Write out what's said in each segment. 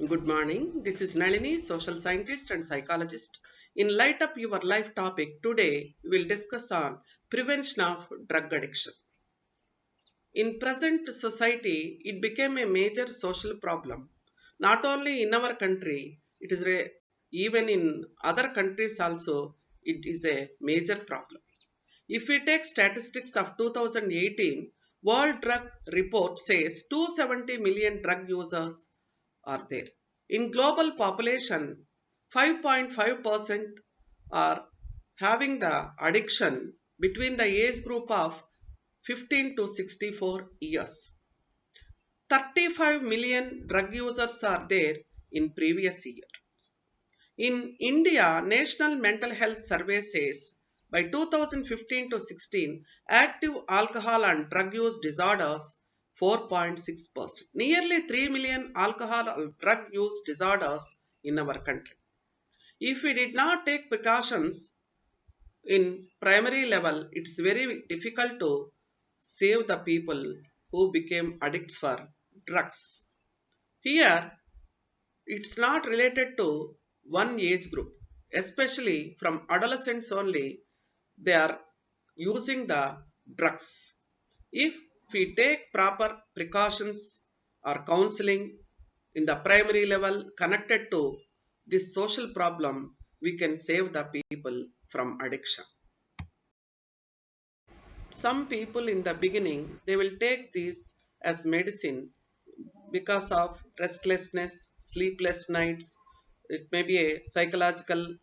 Good morning. This is Nalini, social scientist and psychologist. In Light Up Your Life topic, today we will discuss on prevention of drug addiction. In present society, it became a major social problem. Not only in our country, even in other countries also, it is a major problem. If we take statistics of 2018, World Drug Report says 270 million drug users are there. In global population, 5.5% are having the addiction between the age group of 15 to 64 years. 35 million drug users are there in previous year. In India, National Mental Health Survey says by 2015 to 16, active alcohol and drug use disorders 4.6%. Nearly 3 million alcohol or drug use disorders in our country. If we did not take precautions in primary level, it's very difficult to save the people who became addicts for drugs. Here, it's not related to one age group, especially from adolescents only, they are using the drugs. If we take proper precautions or counseling in the primary level connected to this social problem, we can save the people from addiction. Some people in the beginning they will take this as medicine because of restlessness, sleepless nights. It may be a psychological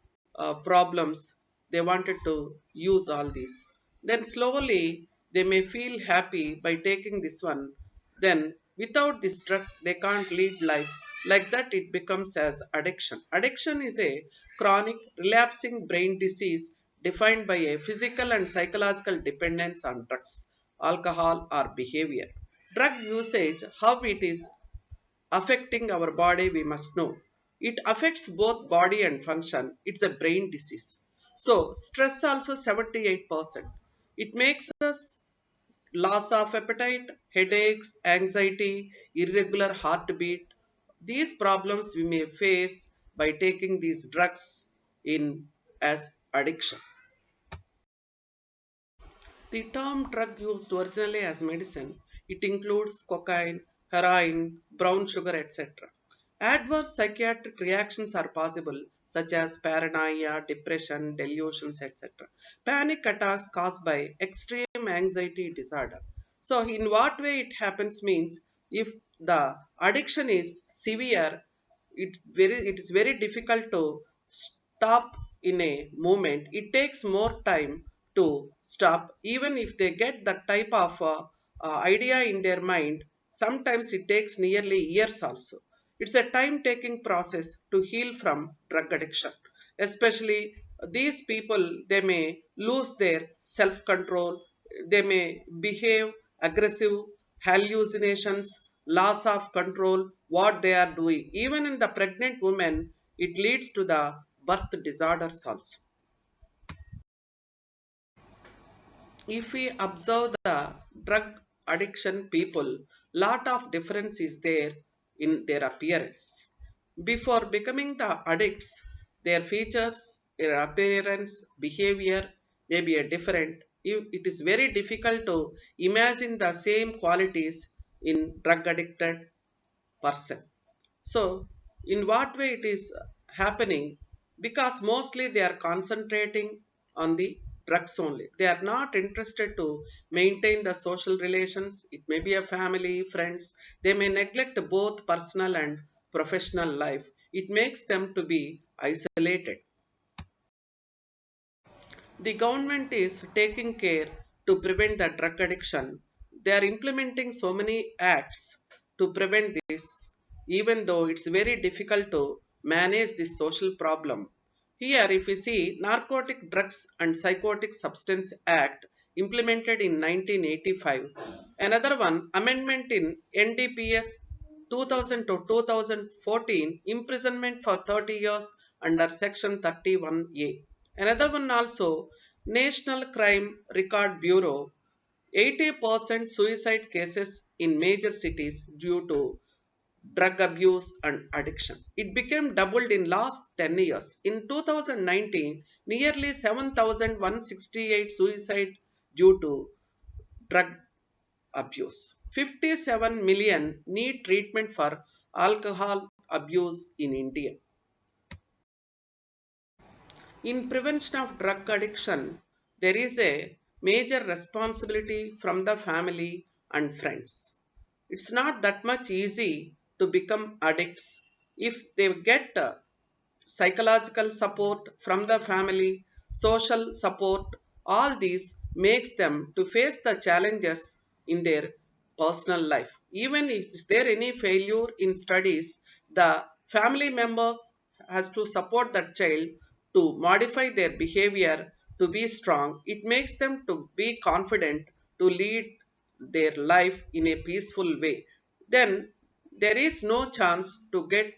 problems. They wanted to use all these. Then slowly they may feel happy by taking this one. Then without this drug they can't lead life. Like that it becomes as addiction. Addiction is a chronic relapsing brain disease defined by a physical and psychological dependence on drugs, alcohol, or behavior. Drug usage, how it is affecting our body, we must know. It affects both body and function. It's a brain disease. So, stress also 78%. It makes us loss of appetite, headaches, anxiety, irregular heartbeat. These problems we may face by taking these drugs in as addiction. The term drug used originally as medicine, it includes cocaine, heroin, brown sugar, etc. Adverse psychiatric reactions are possible, such as paranoia, depression, delusions, etc. Panic attacks caused by extreme anxiety disorder. So, in what way it happens means if the addiction is severe, it is very difficult to stop in a moment. It takes more time to stop. Even if they get that type of idea in their mind, sometimes it takes nearly years also. It's a time taking process to heal from drug addiction. Especially these people, they may lose their self control, they may behave aggressive, hallucinations, loss of control what they are doing. Even in the pregnant woman, it leads to the birth disorders also. If we observe the drug addiction people, lot of difference is there in their appearance. Before becoming the addicts, their features, their appearance, behavior may be a different. It is very difficult to imagine the same qualities in drug addicted person. So, in what way it is happening? Because mostly they are concentrating on the drugs only. They are not interested to maintain the social relations. It may be a family, friends. They may neglect both personal and professional life. It makes them to be isolated. The government is taking care to prevent the drug addiction. They are implementing so many acts to prevent this, even though it's very difficult to manage this social problem. Here, if we see Narcotic Drugs and Psychotic Substance Act implemented in 1985, another one amendment in NDPS 2000 to 2014, imprisonment for 30 years under Section 31A. Another one also, National Crime Record Bureau, 80% suicide cases in major cities due to drug abuse and addiction. It became doubled in last 10 years. In 2019, nearly 7,168 suicide due to drug abuse. 57 million need treatment for alcohol abuse in India. In prevention of drug addiction, there is a major responsibility from the family and friends. It's not that much easy to become addicts if they get psychological support from the family, social support, all these makes them to face the challenges in their personal life. Even if is there any failure in studies, the family members has to support that child to modify their behavior to be strong. It makes them to be confident to lead their life in a peaceful way. Then there is no chance to get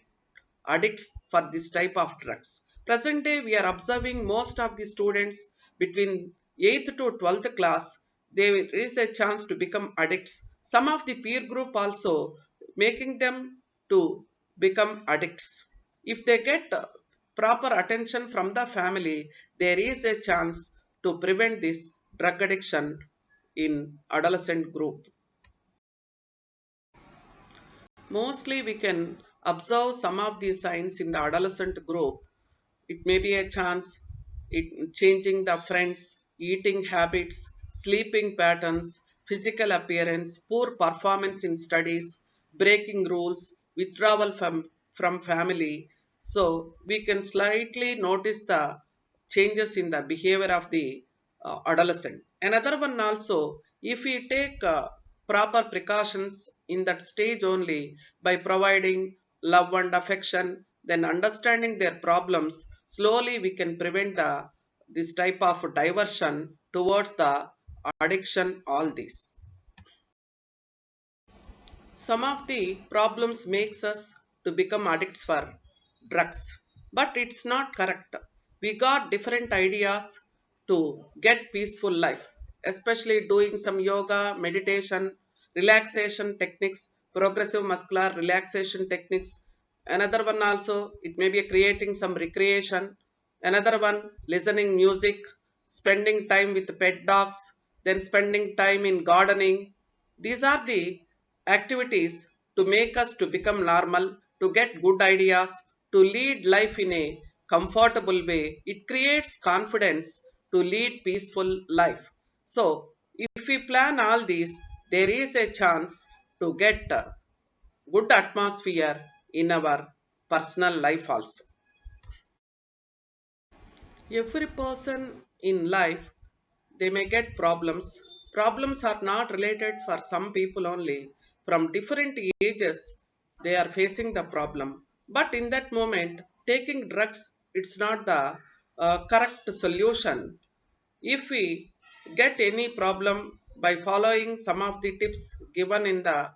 addicts for this type of drugs. Present day, we are observing most of the students between 8th to 12th class, there is a chance to become addicts. Some of the peer group also making them to become addicts. If they get proper attention from the family, there is a chance to prevent this drug addiction in adolescent group. Mostly we can observe some of these signs in the adolescent group. It may be a chance it changing the friends, eating habits, sleeping patterns, physical appearance, poor performance in studies, breaking rules, withdrawal from family. So we can slightly notice the changes in the behavior of the adolescent. Another one also, if we take proper precautions in that stage only by providing love and affection, then understanding their problems, slowly we can prevent this type of diversion towards the addiction, all this. Some of the problems makes us to become addicts for drugs, but it's not correct. We got different ideas to get peaceful life, especially doing some yoga, meditation, relaxation techniques, progressive muscular relaxation techniques. Another one also, it may be creating some recreation. Another one, listening music, spending time with pet dogs, then spending time in gardening. These are the activities to make us to become normal, to get good ideas, to lead life in a comfortable way. It creates confidence to lead peaceful life. So, if we plan all these, there is a chance to get a good atmosphere in our personal life also. Every person in life, they may get problems. Problems are not related for some people only. From different ages, they are facing the problem. But in that moment, taking drugs, it's not the correct solution. If we get any problem by following some of the tips given in the,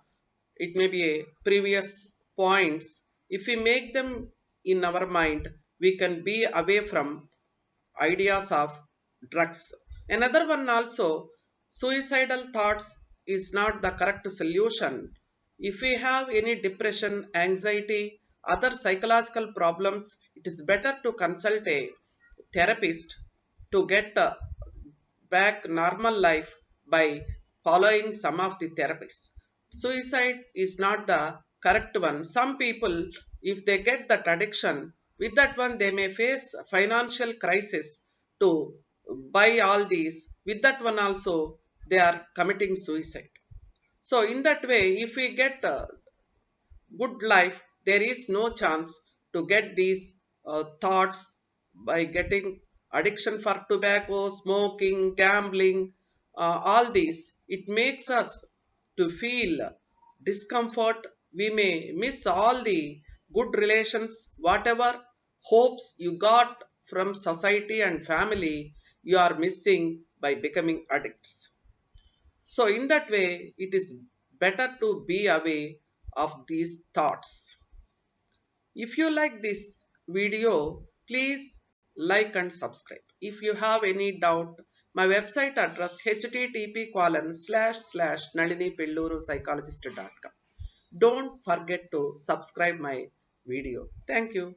it may be a previous points, if we make them in our mind, we can be away from ideas of drugs. Another one also, suicidal thoughts is not the correct solution. If we have any depression, anxiety, other psychological problems, it is better to consult a therapist to get back normal life by following some of the therapies. Suicide is not the correct one. Some people, if they get that addiction, with that one they may face financial crisis to buy all these. With that one also, they are committing suicide. So in that way, if we get good life, there is no chance to get these thoughts by getting addiction for tobacco, smoking, gambling, all these. It makes us to feel discomfort. We may miss all the good relations, whatever hopes you got from society and family, you are missing by becoming addicts. So, in that way, it is better to be away of these thoughts. If you like this video, please like and subscribe. If you have any doubt, my website address http:// nalinipelluru psychologist.com. Don't forget to subscribe my video. Thank you.